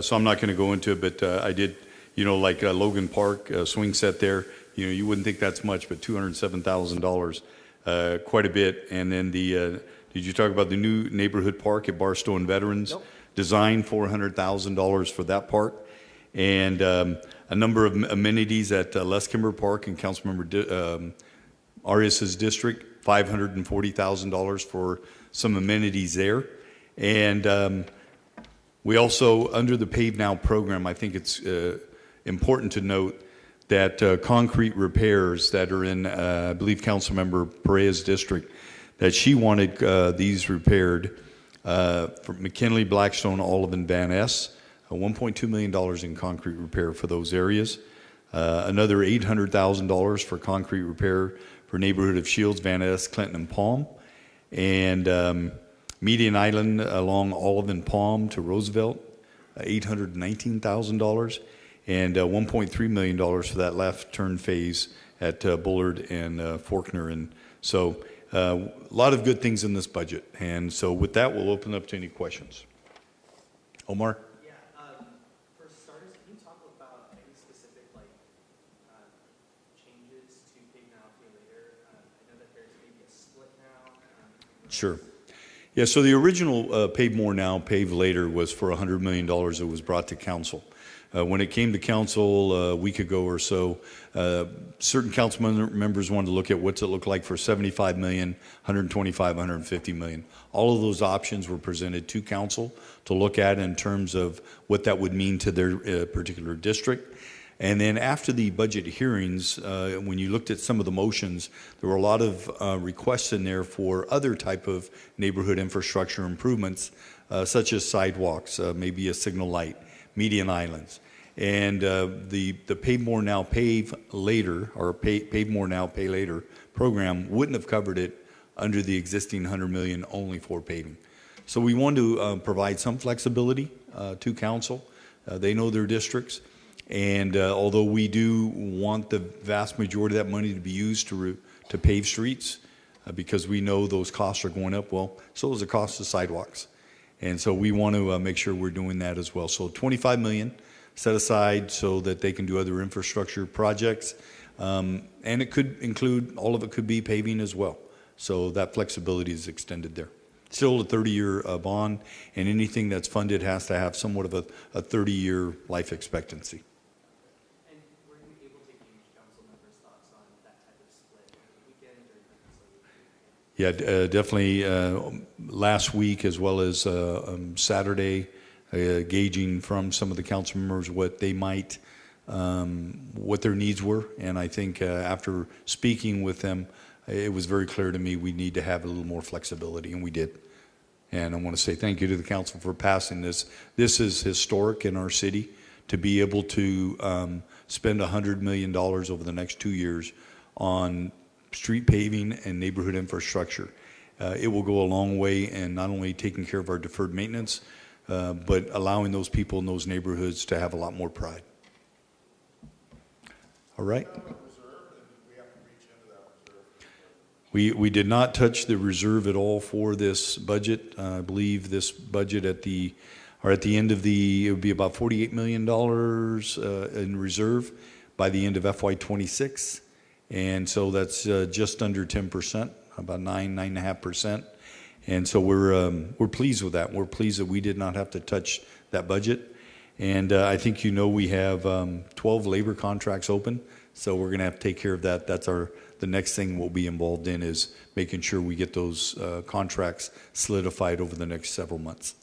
So I'm not going to go into it, but I did, like Logan Park, swing set there. You wouldn't think that's much, but $207,000, quite a bit. And then did you talk about the new neighborhood park at Barstow Veterans? Nope. Design, $400,000 for that park. And a number of amenities at Les Kimber Park and Councilmember Arias's district, $540,000 for some amenities there. And we also, under the Pave Now program, I think it's important to note that concrete repairs that are in, I believe, Councilmember Perea's district, that she wanted these repaired for McKinley, Blackstone, Olive, and Van Ness, $1.2 million in concrete repair for those areas. Another $800,000 for concrete repair for neighborhood of Shields, Van Ness, Clinton, and Palm. And Median Island along Olive and Palm to Roosevelt, $819,000. And $1.3 million for that left turn phase at Bullard and Faulkner. And so a lot of good things in this budget. And so with that, we'll open up to any questions. Omar? Yeah, for starters, can you talk about any specific changes to Pay Now, Pay Later? I know that there's maybe a split now. Sure. Yeah, so the original Pave More Now, Pave Later was for $100 million that was brought to council. When it came to council a week ago or so, certain council members wanted to look at what's it look like for $75 million, 125, 150 million. All of those options were presented to council to look at in terms of what that would mean to their particular district. And then after the budget hearings, when you looked at some of the motions, there were a lot of requests in there for other type of neighborhood infrastructure improvements, such as sidewalks, maybe a signal light, median islands. And the Pave More Now, Pave Later, or Pave More Now, Pay Later program wouldn't have covered it under the existing $100 million only for paving. So we want to provide some flexibility to council. They know their districts. And although we do want the vast majority of that money to be used to pave streets, because we know those costs are going up, well, so is the cost of sidewalks. And so we want to make sure we're doing that as well. So $25 million set aside so that they can do other infrastructure projects. And it could include, all of it could be paving as well. So that flexibility is extended there. Still a 30-year bond, and anything that's funded has to have somewhat of a 30-year life expectancy. And were you able to gauge council members' thoughts on that type of split over the weekend or Yeah, definitely last week as well as Saturday, gauging from some of the council members what they might what their needs were. And I think after speaking with them, it was very clear to me we need to have a little more flexibility, and we did. And I want to say thank you to the council for passing this. This is historic in our city to be able to spend $100 million over the next 2 years on street paving and neighborhood infrastructure. It will go a long way in not only taking care of our deferred maintenance, but allowing those people in those neighborhoods to have a lot more pride. All right. We did not touch the reserve at all for this budget. I believe this budget at the end of it would be about $48 million in reserve by the end of FY26. And so that's just under 10%, about 9.5%. And so we're pleased with that. We're pleased that we did not have to touch that budget. And I think we have 12 labor contracts open, so we're going to have to take care of that. That's the next thing we'll be involved in is making sure we get those contracts solidified over the next several months.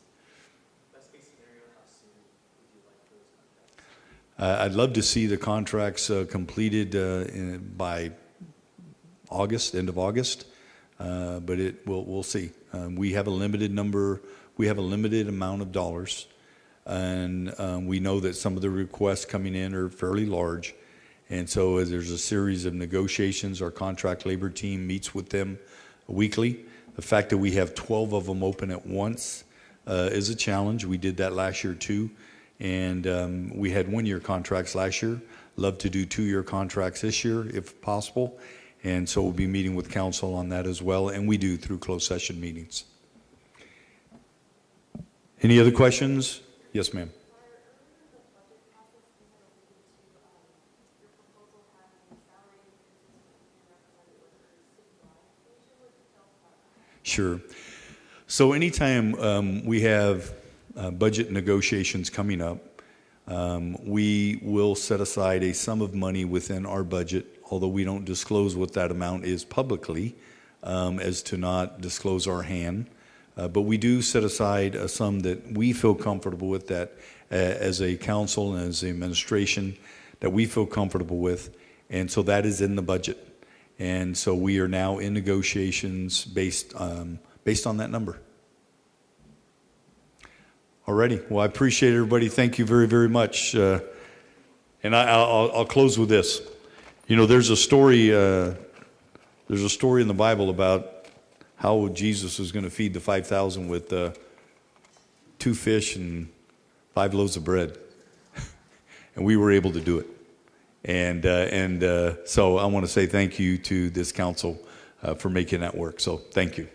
Best case scenario, how soon would you like those contracts? I'd love to see the contracts completed by August, end of August, but we'll see. We have a limited amount of dollars, and we know that some of the requests coming in are fairly large. And so as there's a series of negotiations, our contract labor team meets with them weekly. The fact that we have 12 of them open at once is a challenge. We did that last year too. And we had 1-year contracts last year. Love to do 2-year contracts this year if possible. And so we'll be meeting with council on that as well. And we do through closed session meetings. Any other questions? Yes, ma'am. Sure. So anytime we have budget negotiations coming up, we will set aside a sum of money within our budget, although we don't disclose what that amount is publicly, as to not disclose our hand. But we do set aside a sum that we feel comfortable with, that as a council and as the administration, that we feel comfortable with. And so that is in the budget. And so we are now in negotiations based on that number. Alrighty. Well, I appreciate everybody. Thank you very, very much. And I'll close with this. There's a story. There's a story in the Bible about how Jesus was going to feed the 5,000 with 2 fish and 5 loaves of bread, and we were able to do it. And so I want to say thank you to this council for making that work. So thank you.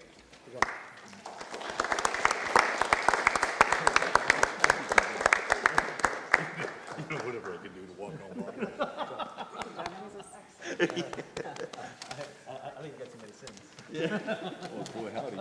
Whatever I can do to walk home. I think you got too many sins. Yeah. Oh boy, howdy.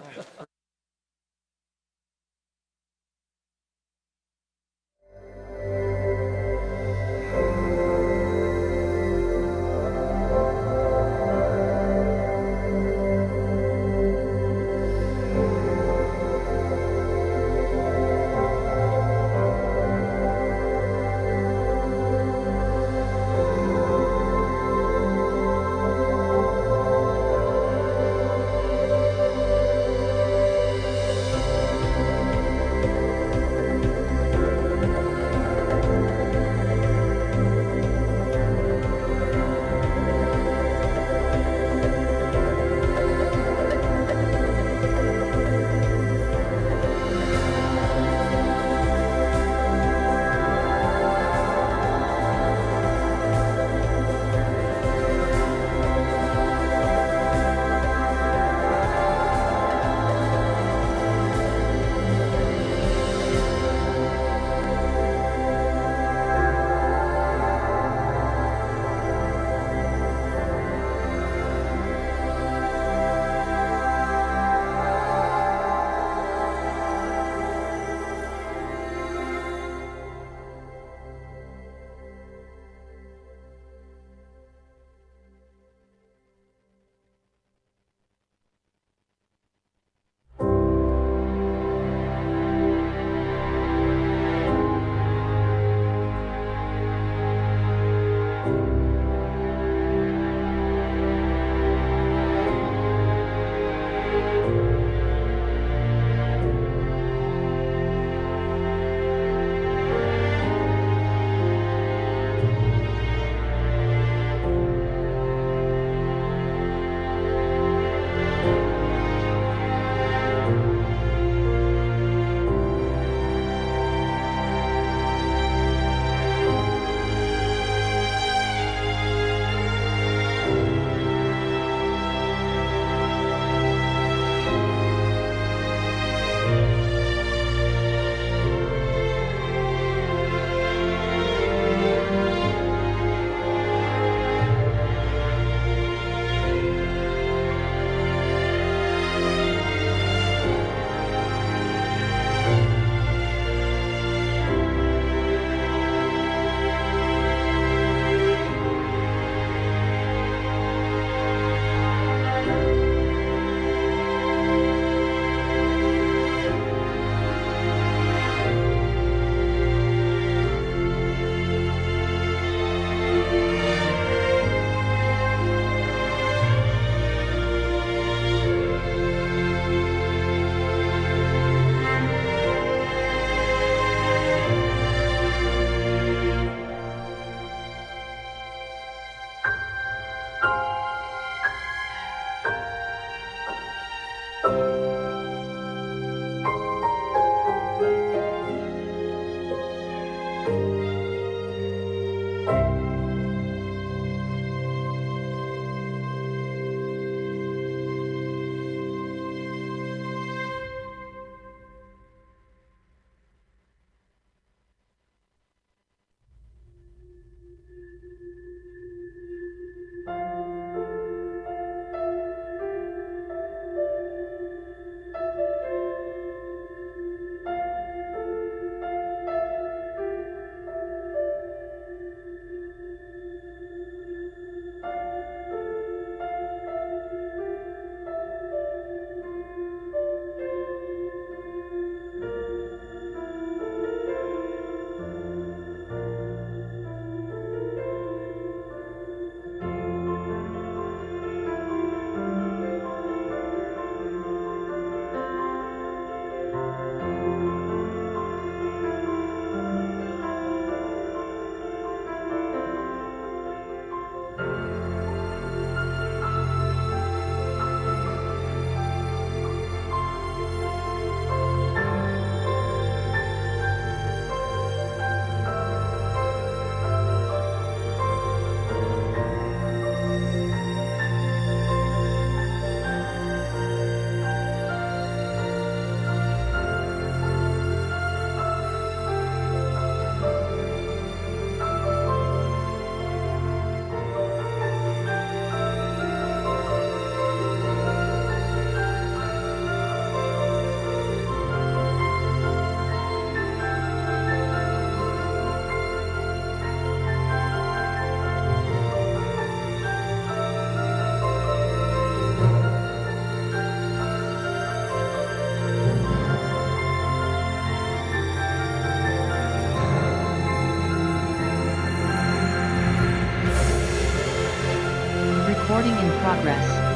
Recording in progress.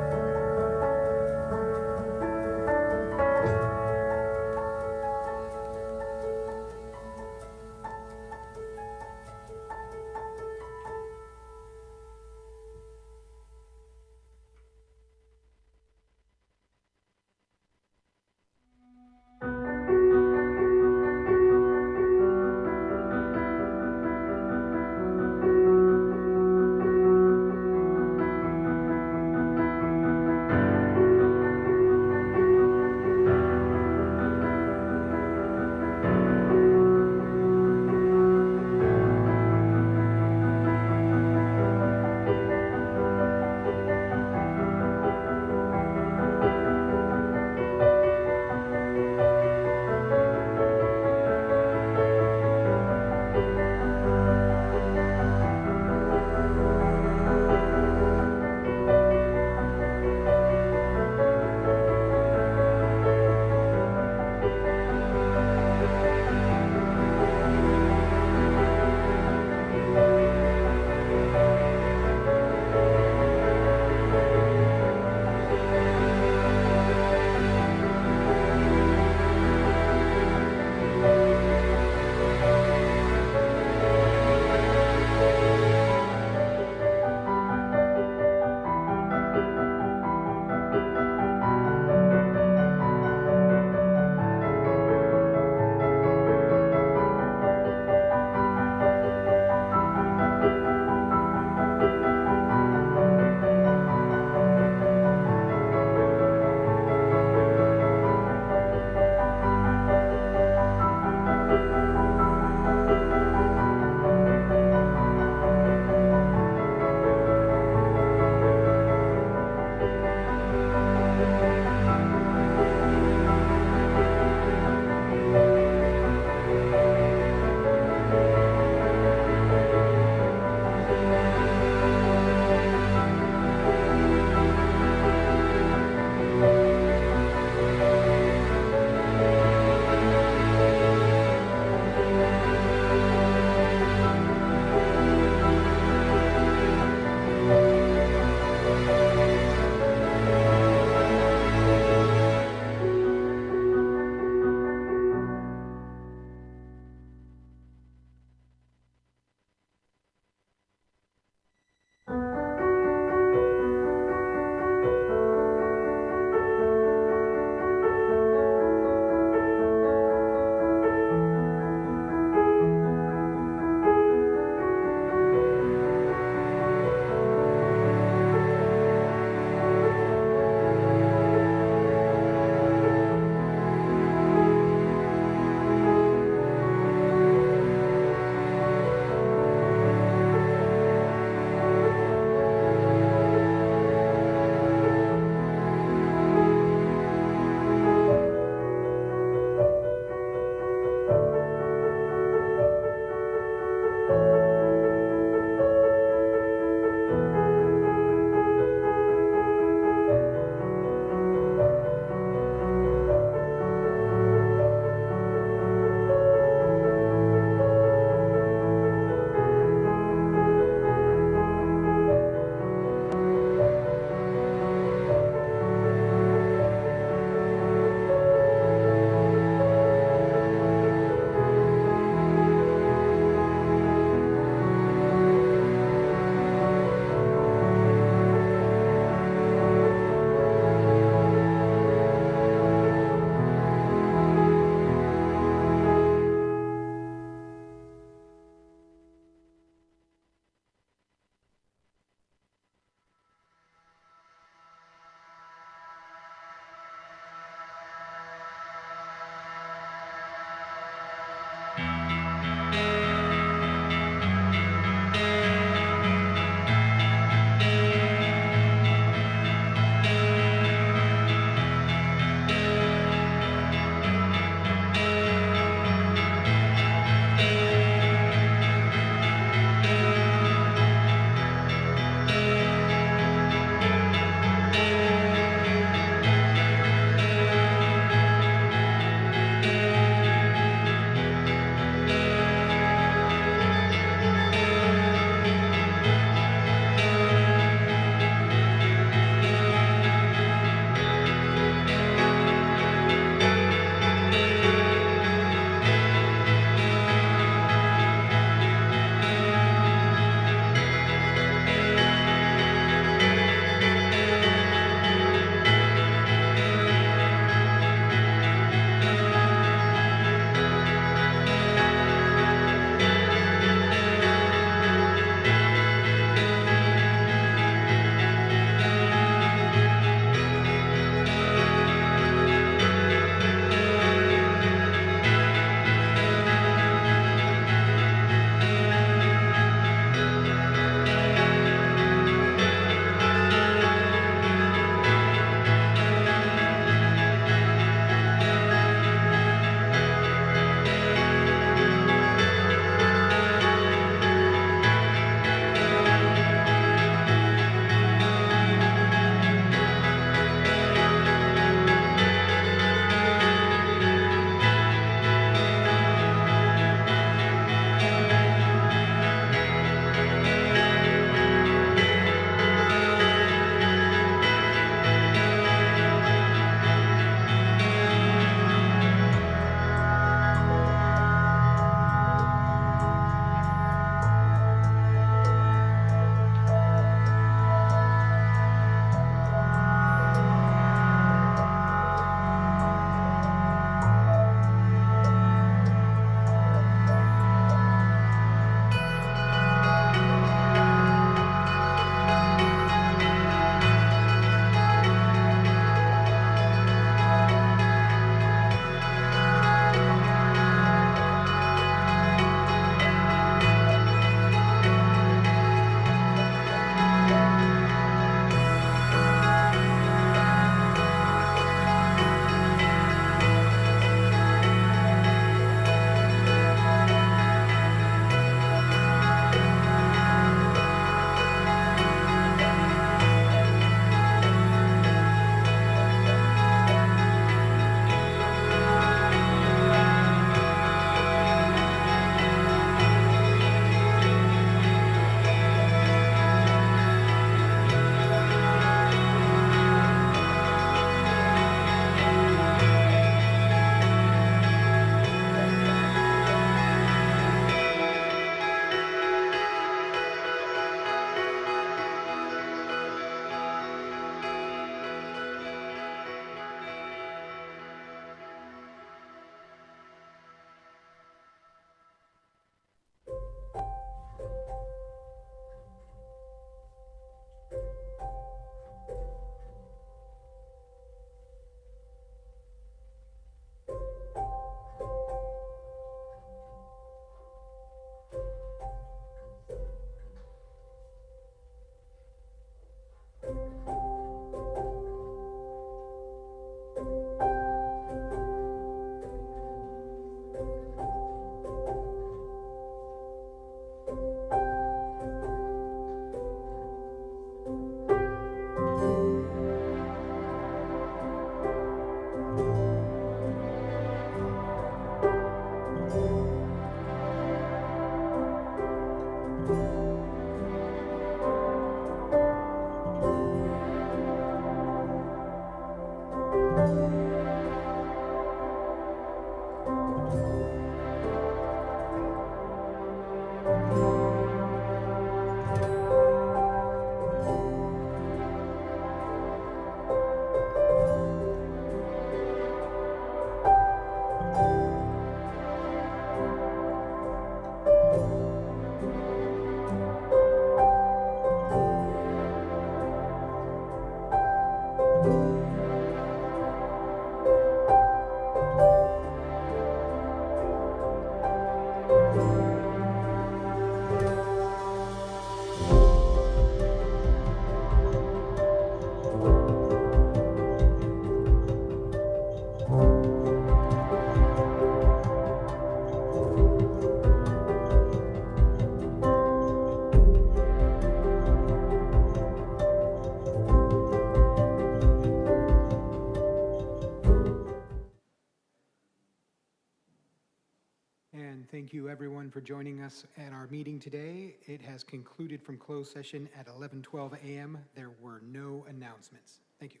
Thank you, everyone, for joining us at our meeting today. It has concluded from closed session at 11:12 a.m. There were no announcements. Thank you.